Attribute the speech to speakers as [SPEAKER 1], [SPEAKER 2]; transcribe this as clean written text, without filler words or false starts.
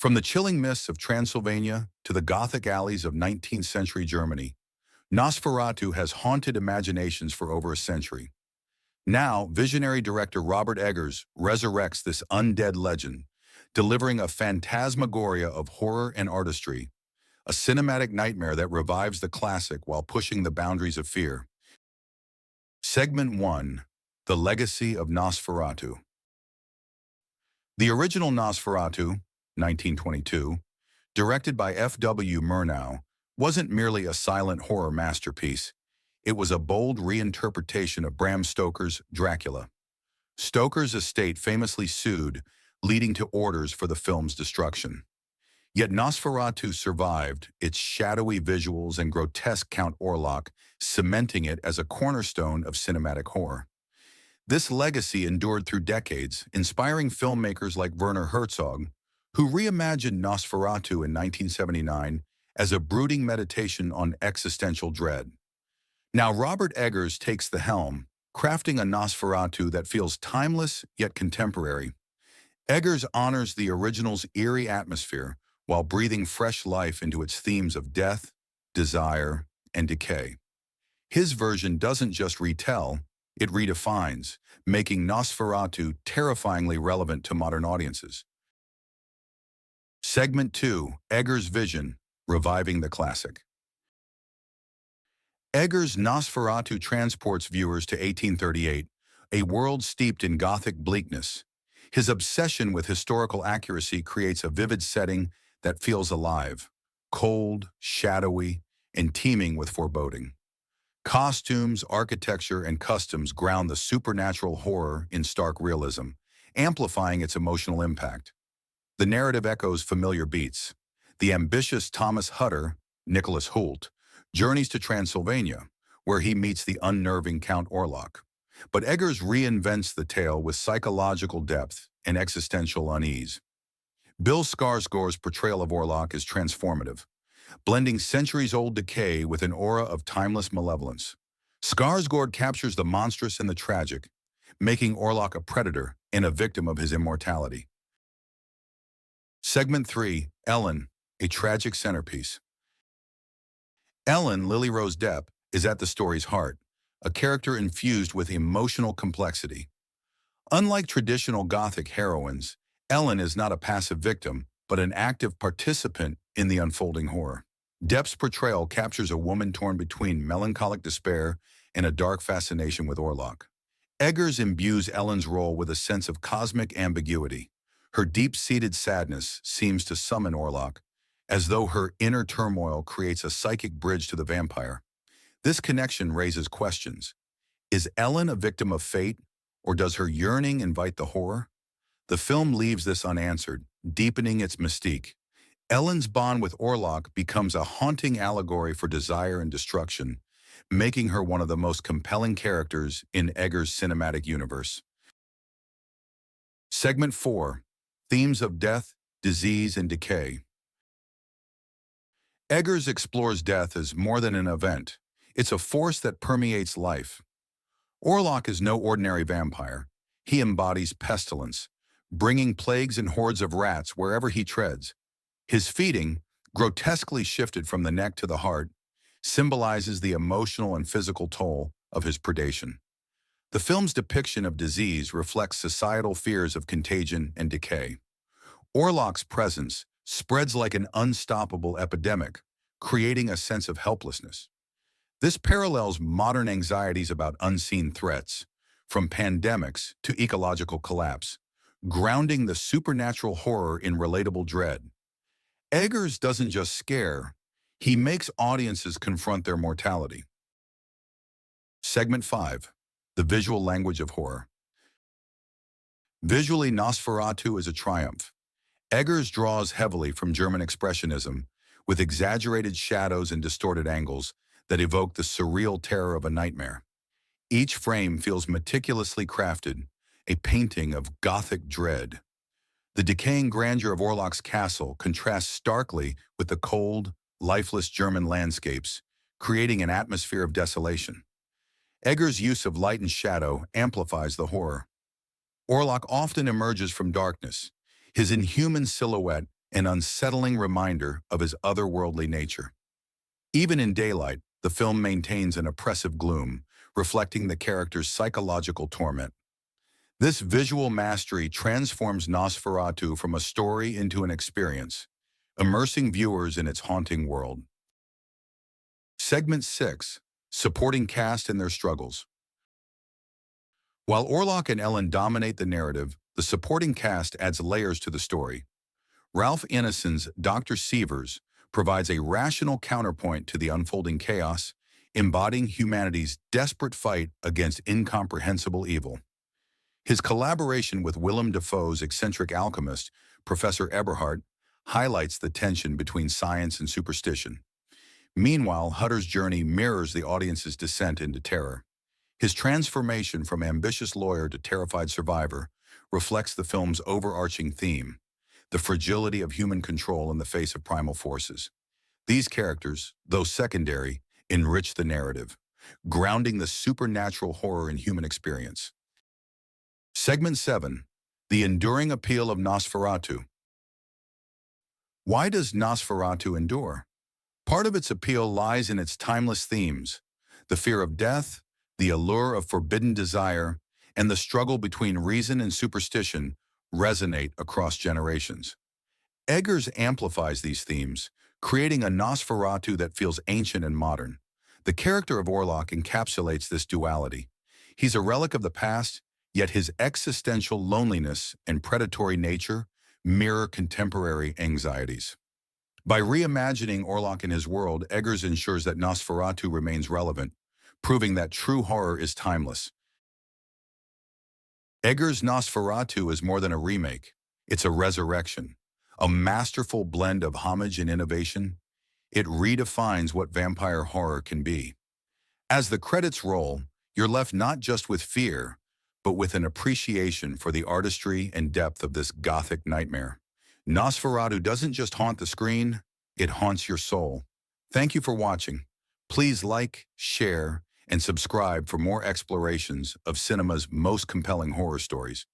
[SPEAKER 1] From the chilling mists of Transylvania to the gothic alleys of 19th century Germany, Nosferatu has haunted imaginations for over a century. Now, visionary director Robert Eggers resurrects this undead legend, delivering a phantasmagoria of horror and artistry, a cinematic nightmare that revives the classic while pushing the boundaries of fear. Segment 1. The Legacy of Nosferatu. The original Nosferatu, 1922, directed by F.W. Murnau, wasn't merely a silent horror masterpiece. It was a bold reinterpretation of Bram Stoker's Dracula. Stoker's estate famously sued, leading to orders for the film's destruction. Yet Nosferatu survived, its shadowy visuals and grotesque Count Orlok cementing it as a cornerstone of cinematic horror. This legacy endured through decades, inspiring filmmakers like Werner Herzog, who reimagined Nosferatu in 1979 as a brooding meditation on existential dread. Now Robert Eggers takes the helm, crafting a Nosferatu that feels timeless yet contemporary. Eggers honors the original's eerie atmosphere while breathing fresh life into its themes of death, desire, and decay. His version doesn't just retell, it redefines, making Nosferatu terrifyingly relevant to modern audiences. Segment 2. Eggers' Vision, Reviving the Classic. Eggers' Nosferatu transports viewers to 1838, a world steeped in Gothic bleakness. His obsession with historical accuracy creates a vivid setting that feels alive, cold, shadowy, and teeming with foreboding. Costumes, architecture, and customs ground the supernatural horror in stark realism, amplifying its emotional impact. The narrative echoes familiar beats. The ambitious Thomas Hutter, Nicholas Hoult, journeys to Transylvania, where he meets the unnerving Count Orlok. But Eggers reinvents the tale with psychological depth and existential unease. Bill Skarsgård's portrayal of Orlok is transformative, blending centuries-old decay with an aura of timeless malevolence. Skarsgård captures the monstrous and the tragic, making Orlok a predator and a victim of his immortality. Segment 3. Ellen, a tragic centerpiece. Ellen, Lily Rose Depp, is at the story's heart, a character infused with emotional complexity. Unlike traditional Gothic heroines, Ellen is not a passive victim, but an active participant in the unfolding horror. Depp's portrayal captures a woman torn between melancholic despair and a dark fascination with Orlok. Eggers imbues Ellen's role with a sense of cosmic ambiguity. Her deep-seated sadness seems to summon Orlok, as though her inner turmoil creates a psychic bridge to the vampire. This connection raises questions. Is Ellen a victim of fate, or does her yearning invite the horror? The film leaves this unanswered, deepening its mystique. Ellen's bond with Orlok becomes a haunting allegory for desire and destruction, making her one of the most compelling characters in Eggers' cinematic universe. Segment 4. Themes of Death, Disease, and Decay. Eggers explores death as more than an event. It's a force that permeates life. Orlok is no ordinary vampire. He embodies pestilence, bringing plagues and hordes of rats wherever he treads. His feeding, grotesquely shifted from the neck to the heart, symbolizes the emotional and physical toll of his predation. The film's depiction of disease reflects societal fears of contagion and decay. Orlok's presence spreads like an unstoppable epidemic, creating a sense of helplessness. This parallels modern anxieties about unseen threats, from pandemics to ecological collapse, grounding the supernatural horror in relatable dread. Eggers doesn't just scare, he makes audiences confront their mortality. Segment 5. The Visual Language of Horror. Visually, Nosferatu is a triumph. Eggers draws heavily from German Expressionism, with exaggerated shadows and distorted angles that evoke the surreal terror of a nightmare. Each frame feels meticulously crafted, a painting of Gothic dread. The decaying grandeur of Orlok's castle contrasts starkly with the cold, lifeless German landscapes, creating an atmosphere of desolation. Eggers' use of light and shadow amplifies the horror. Orlok often emerges from darkness, his inhuman silhouette an unsettling reminder of his otherworldly nature. Even in daylight, the film maintains an oppressive gloom, reflecting the character's psychological torment. This visual mastery transforms Nosferatu from a story into an experience, immersing viewers in its haunting world. Segment 6. Supporting cast and their struggles. While Orlok and Ellen dominate the narrative, the supporting cast adds layers to the story. Ralph Ineson's Dr. Severs provides a rational counterpoint to the unfolding chaos, embodying humanity's desperate fight against incomprehensible evil. His collaboration with Willem Dafoe's eccentric alchemist, Professor Eberhardt, highlights the tension between science and superstition. Meanwhile, Hutter's journey mirrors the audience's descent into terror. His transformation from ambitious lawyer to terrified survivor reflects the film's overarching theme, the fragility of human control in the face of primal forces. These characters, though secondary, enrich the narrative, grounding the supernatural horror in human experience. Segment 7. The enduring appeal of Nosferatu. Why does Nosferatu endure? Part of its appeal lies in its timeless themes: the fear of death, the allure of forbidden desire, and the struggle between reason and superstition resonate across generations. Eggers amplifies these themes, creating a Nosferatu that feels ancient and modern. The character of Orlok encapsulates this duality. He's a relic of the past, yet his existential loneliness and predatory nature mirror contemporary anxieties. By reimagining Orlok in his world, Eggers ensures that Nosferatu remains relevant, proving that true horror is timeless. Eggers' Nosferatu is more than a remake. It's a resurrection, a masterful blend of homage and innovation. It redefines what vampire horror can be. As the credits roll, you're left not just with fear, but with an appreciation for the artistry and depth of this gothic nightmare. Nosferatu doesn't just haunt the screen, it haunts your soul. Thank you for watching. Please like, share, and subscribe for more explorations of cinema's most compelling horror stories.